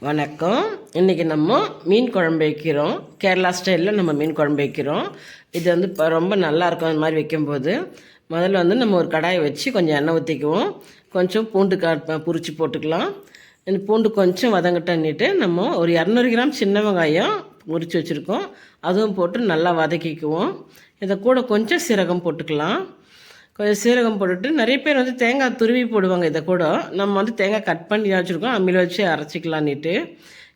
வணக்கம். இன்றைக்கி நம்ம மீன் குழம்பு வைக்கிறோம். கேரளா ஸ்டைலில் நம்ம மீன் குழம்பு வைக்கிறோம். இது வந்து இப்போ ரொம்ப நல்லாயிருக்கும். அந்த மாதிரி வைக்கும்போது முதல்ல வந்து நம்ம ஒரு கடாயை வச்சு கொஞ்சம் எண்ணெய் ஊற்றிக்குவோம். கொஞ்சம் பூண்டு புரிச்சு போட்டுக்கலாம். இந்த பூண்டு கொஞ்சம் வதங்கட்டன்னிட்டு நம்ம ஒரு 200 கிராம் சின்ன வெங்காயம் முறித்து வச்சுருக்கோம். அதுவும் போட்டு நல்லா வதக்கிக்குவோம். இதை கூட கொஞ்சம் சீரகம் போட்டுக்கலாம். கொஞ்சம் சீரகம் போட்டுட்டு நிறைய பேர் வந்து தேங்காய் துருவி போடுவாங்க. இதை கூட நம்ம வந்து தேங்காய் கட் பண்ணி வச்சுருக்கோம். அம்மியில் வச்சு அரைச்சிக்கலான்னுட்டு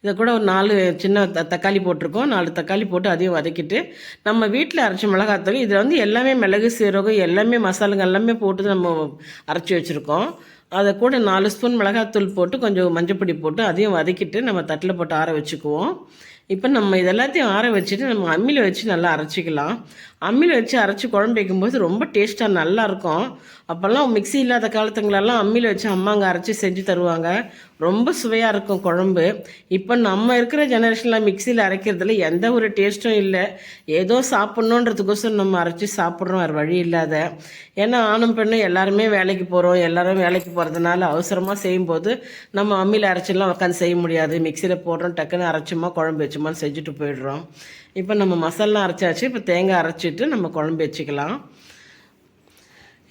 இதை கூட ஒரு 4 சின்ன தக்காளி போட்டிருக்கோம். 4 தக்காளி போட்டு அதையும் வதக்கிட்டு நம்ம வீட்டில் அரைச்ச மிளகாத்தூள் இதில் வந்து எல்லாமே மிளகு சீரகம் எல்லாமே மசாலாங்க எல்லாமே போட்டு நம்ம அரைச்சி வச்சுருக்கோம். அதை கூட 4 ஸ்பூன் மிளகாத்தூள் போட்டு கொஞ்சம் மஞ்சப்பொடி போட்டு அதையும் வதக்கிட்டு நம்ம தட்டில் போட்டு ஆற வச்சுக்குவோம். இப்போ நம்ம இதெல்லாத்தையும் ஆற வச்சுட்டு நம்ம அம்மியில் வச்சு நல்லா அரைச்சிக்கலாம். அம்மியில் வச்சு அரைச்சி குழம்பு வைக்கும்போது ரொம்ப டேஸ்ட்டாக நல்லாயிருக்கும். அப்போல்லாம் மிக்ஸி இல்லாத காலத்துங்களெல்லாம் அம்மியில் வச்சு அம்மாங்க அரைச்சி செஞ்சு தருவாங்க. ரொம்ப சுவையாக இருக்கும் குழம்பு. இப்போ நம்ம இருக்கிற ஜெனரேஷனில் மிக்சியில் அரைக்கிறதுல எந்த ஒரு டேஸ்ட்டும் இல்லை. ஏதோ சாப்பிட்ணுன்றதுக்கோசரம் நம்ம அரைச்சி சாப்பிட்றோம், வேறு வழி இல்லாத. ஏன்னா ஆணும் பெண்ணும் எல்லாருமே வேலைக்கு போகிறோம். எல்லோரும் வேலைக்கு போகிறதுனால அவசரமாக செய்யும்போது நம்ம அம்மியில் அரைச்சிலாம் உட்காந்து செய்ய முடியாது. மிக்சியில் போடுறோம், டக்குன்னு அரைச்சோமா குழம்பு வச்சோமான்னு செஞ்சுட்டு போயிடுறோம். இப்போ நம்ம மசாலா அரைச்சாச்சு. இப்போ தேங்காய் அரைச்சிட்டு நம்ம குழம்பு வச்சுக்கலாம்.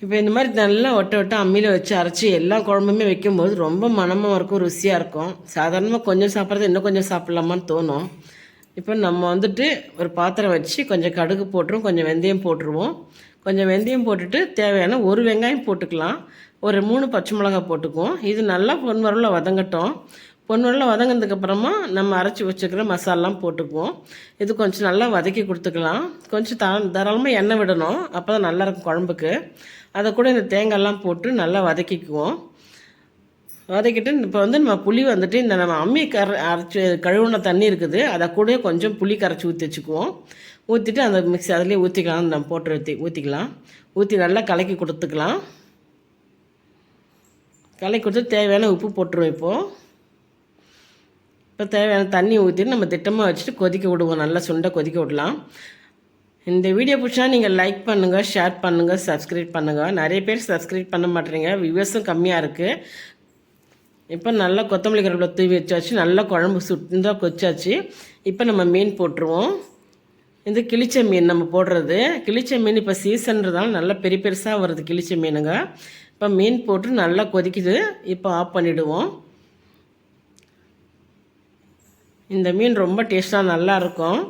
இப்போ இந்த மாதிரி நல்லா ஒட்ட அம்மியில் வச்சு அரைச்சி எல்லா குழம்புமே வைக்கும்போது ரொம்ப மனமாக இருக்கும், ருசியாக இருக்கும். சாதாரணமாக கொஞ்சம் சாப்பிட்றது இன்னும் கொஞ்சம் சாப்பிட்லாமான்னு தோணும். இப்போ நம்ம வந்துட்டு ஒரு பாத்திரம் வச்சு கொஞ்சம் கடுகு போட்டுருவோம், கொஞ்சம் வெந்தயம் போட்டுருவோம். கொஞ்சம் வெந்தயம் போட்டுட்டு தேவையான ஒரு வெங்காயம் போட்டுக்கலாம். ஒரு 3 பச்சை மிளகாய் போட்டுக்குவோம். இது நல்லா பொன்வரலில் வதங்கட்டும். பொன்வரலில் வதங்கினதுக்கப்புறமா நம்ம அரைச்சி வச்சுக்கிற மசாலாம் போட்டுக்குவோம். இது கொஞ்சம் நல்லா வதக்கி கொடுத்துக்கலாம். கொஞ்சம் தாராளமாக எண்ணெய் விடணும், அப்போ தான் நல்லாயிருக்கும் குழம்புக்கு. அதை கூட இந்த தேங்காயெல்லாம் போட்டு நல்லா வதக்கிக்குவோம். வதக்கிட்டு இப்போ வந்து நம்ம புளி வந்துட்டு இந்த நம்ம அம்மி அரைச்சி கழுவுன தண்ணி இருக்குது, அதை கூட கொஞ்சம் புளி கரைச்சி ஊற்றி வச்சுக்குவோம். ஊற்றிட்டு அந்த மிக்ஸி அதிலே ஊற்றிக்கலாம். நம்ம போட்டு ஊற்றிக்கலாம். ஊற்றி நல்லா கலக்கி கொடுத்துக்கலாம். கலக்கி கொடுத்து தேவையான உப்பு போட்டுருவோம். இப்போ தேவையான தண்ணி ஊற்றிட்டு நம்ம திட்டமாக வச்சுட்டு கொதிக்க விடுவோம். நல்லா சுண்டை கொதிக்க விடலாம். இந்த வீடியோ பிடிச்சா நீங்கள் லைக் பண்ணுங்கள், ஷேர் பண்ணுங்கள், சப்ஸ்கிரைப் பண்ணுங்கள். நிறைய பேர் சப்ஸ்கிரைப் பண்ண மாட்டேறீங்க, வியூவர்ஸும் கம்மியாக இருக்குது. இப்போ நல்லா கொத்தமல்லி கருவேப்பிலை தூவி வச்சாச்சு. நல்லா குழம்பு சுட்டாக கொச்சாச்சு. இப்போ நம்ம மீன் போட்டுருவோம். இது கிளிச்ச மீன் நம்ம போடுறது. கிளிச்ச மீன் இப்போ சீசன்றதால நல்லா பெருசாக வருது கிளிச்ச மீனுங்க. இப்போ மீன் போட்டு நல்லா கொதிக்குது. இப்போ ஆஃப் பண்ணிவிடுவோம். இந்த மீன் ரொம்ப டேஸ்ட்டாக நல்லாயிருக்கும்.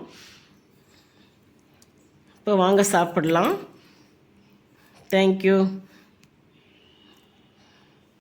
இப்போ வாங்க சாப்பிடலாம். தேங்க்யூ.